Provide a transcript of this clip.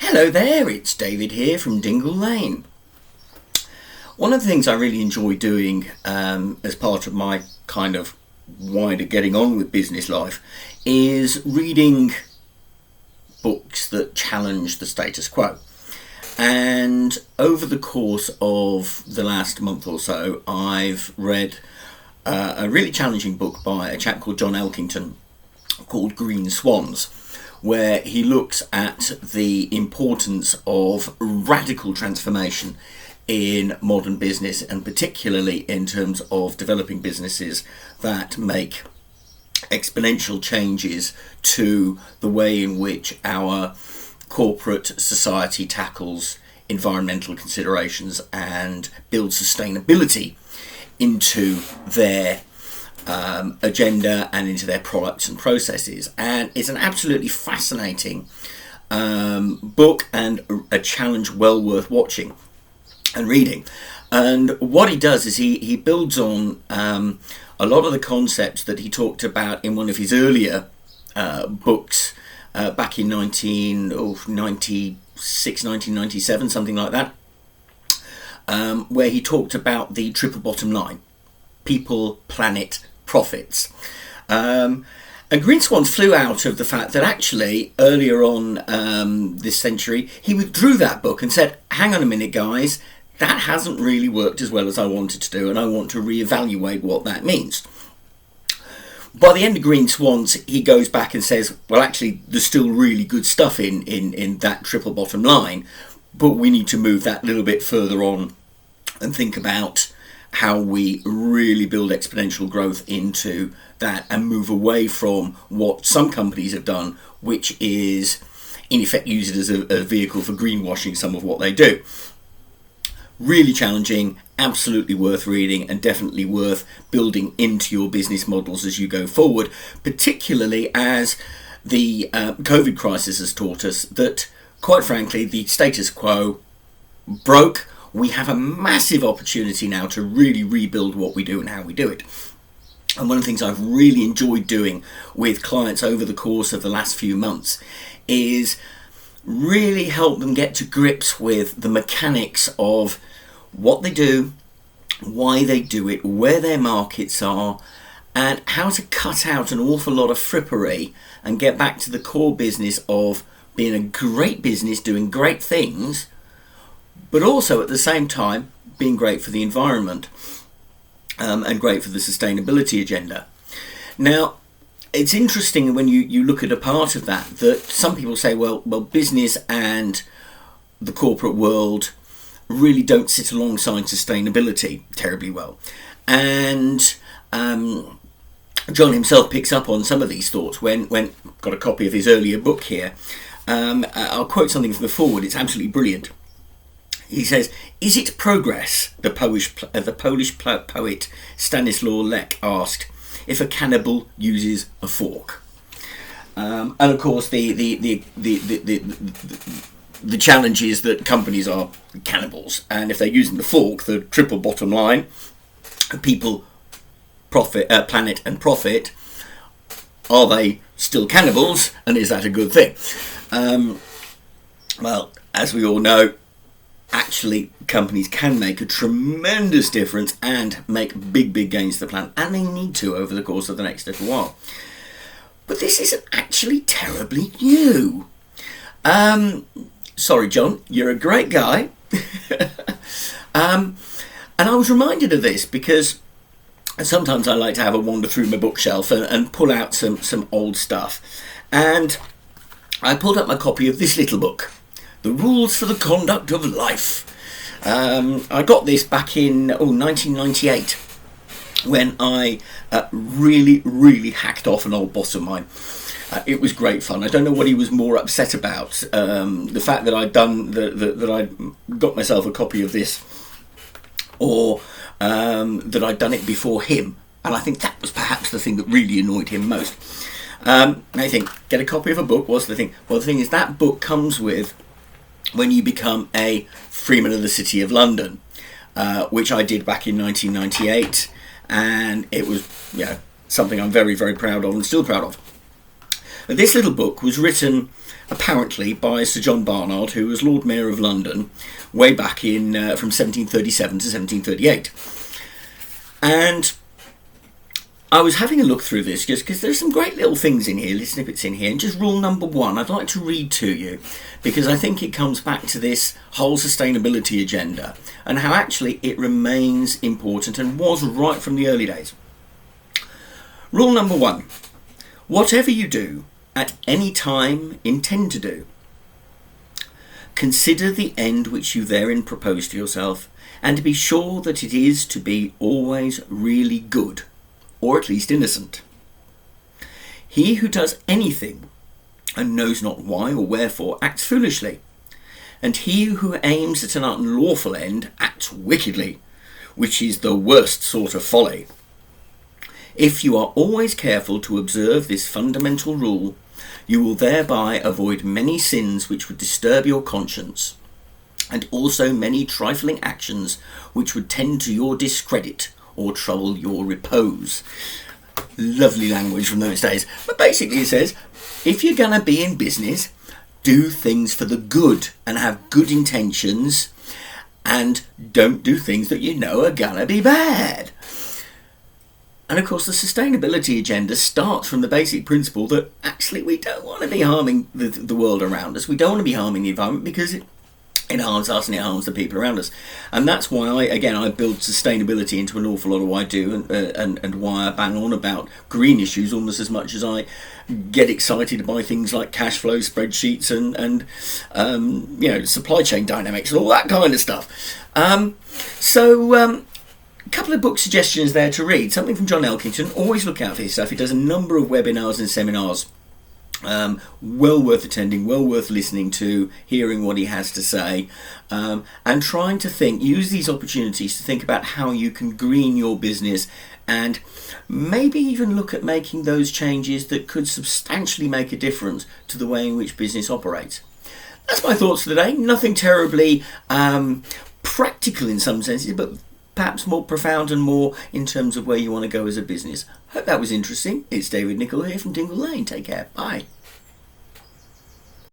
Hello there, it's David here from Dingle Lane. One of the things I really enjoy doing as part of my kind of wider getting on with business life is reading books that challenge the status quo. And over the course of the last month or so, I've read a really challenging book by a chap called John Elkington called Green Swans, where he looks at the importance of radical transformation in modern business, and particularly in terms of developing businesses that make exponential changes to the way in which our corporate society tackles environmental considerations and builds sustainability into their agenda and into their products and processes. And it's an absolutely fascinating book and a challenge well worth watching and reading. And what he does is he builds on a lot of the concepts that he talked about in one of his earlier books back in 1997, something like that, where he talked about the triple bottom line: people, planet, profits. And Green Swans flew out of the fact that actually earlier on this century he withdrew that book and said, hang on a minute guys, that hasn't really worked as well as I wanted to do, and I want to reevaluate what that means. By the end of Green Swans, he goes back and says, well, actually, there's still really good stuff in that triple bottom line, but we need to move that a little bit further on and think about how we really build exponential growth into that and move away from what some companies have done, which is, in effect, use it as a vehicle for greenwashing some of what they do. Really challenging, absolutely worth reading, and definitely worth building into your business models as you go forward, particularly as the COVID crisis has taught us that, quite frankly, the status quo broke. We have a massive opportunity now to really rebuild what we do and how we do it. And one of the things I've really enjoyed doing with clients over the course of the last few months is really help them get to grips with the mechanics of what they do, why they do it, where their markets are, and how to cut out an awful lot of frippery and get back to the core business of being a great business, doing great things, but also at the same time being great for the environment and great for the sustainability agenda. Now, it's interesting when you look at a part of that some people say, well, business and the corporate world really don't sit alongside sustainability terribly well. And John himself picks up on some of these thoughts when got a copy of his earlier book here. I'll quote something from the foreword. It's absolutely brilliant. He says, "Is it progress?" The Polish poet Stanislaw Bec asked, "if a cannibal uses a fork." And of course, the challenge is that companies are cannibals, and if they're using the fork, the triple bottom line, people, profit, planet, and profit, are they still cannibals, and is that a good thing? Well, as we all know, actually companies can make a tremendous difference and make big gains to the planet, and they need to over the course of the next little while. But this isn't actually terribly new. Sorry John, you're a great guy. And I was reminded of this because sometimes I like to have a wander through my bookshelf and pull out some old stuff, and I pulled up my copy of this little book, The Rules for the Conduct of Life. I got this back in 1998 when I really hacked off an old boss of mine. It was great fun. I don't know what he was more upset about, the fact that I'd done that I'd got myself a copy of this, or that I'd done it before him. And I think that was perhaps the thing that really annoyed him most. I think, get a copy of a book, what's the thing? Well, the thing is, that book comes with when you become a Freeman of the City of London, which I did back in 1998, and it was something I'm very proud of and still proud of. But this little book was written apparently by Sir John Barnard, who was Lord Mayor of London way back in from 1737 to 1738. And I was having a look through this just because there's some great little things in here, little snippets in here, and just rule number 1 I'd like to read to you, because I think it comes back to this whole sustainability agenda and how actually it remains important and was right from the early days. Rule number 1: whatever you do at any time intend to do, consider the end which you therein propose to yourself, and be sure that it is to be always really good, or at least innocent. He who does anything and knows not why or wherefore acts foolishly, and he who aims at an unlawful end acts wickedly, which is the worst sort of folly. If you are always careful to observe this fundamental rule, you will thereby avoid many sins which would disturb your conscience, and also many trifling actions which would tend to your discredit or trouble your repose. Lovely language from those days. But basically it says, if you're going to be in business, do things for the good and have good intentions, and don't do things that you know are going to be bad. And of course the sustainability agenda starts from the basic principle that actually we don't want to be harming the world around us. We don't want to be harming the environment because it harms us and it harms the people around us. And that's why I build sustainability into an awful lot of what I do, and why I bang on about green issues almost as much as I get excited by things like cash flow spreadsheets and supply chain dynamics and all that kind of stuff. A couple of book suggestions there to read. Something from John Elkington. Always look out for his stuff. He does a number of webinars and seminars. Well worth attending, well worth listening to, hearing what he has to say, and trying to use these opportunities to think about how you can green your business, and maybe even look at making those changes that could substantially make a difference to the way in which business operates. That's my thoughts for today. Nothing terribly practical in some senses, but perhaps more profound and more in terms of where you want to go as a business. Hope that was interesting. It's David Nichol here from Dingle Lane. Take care. Bye.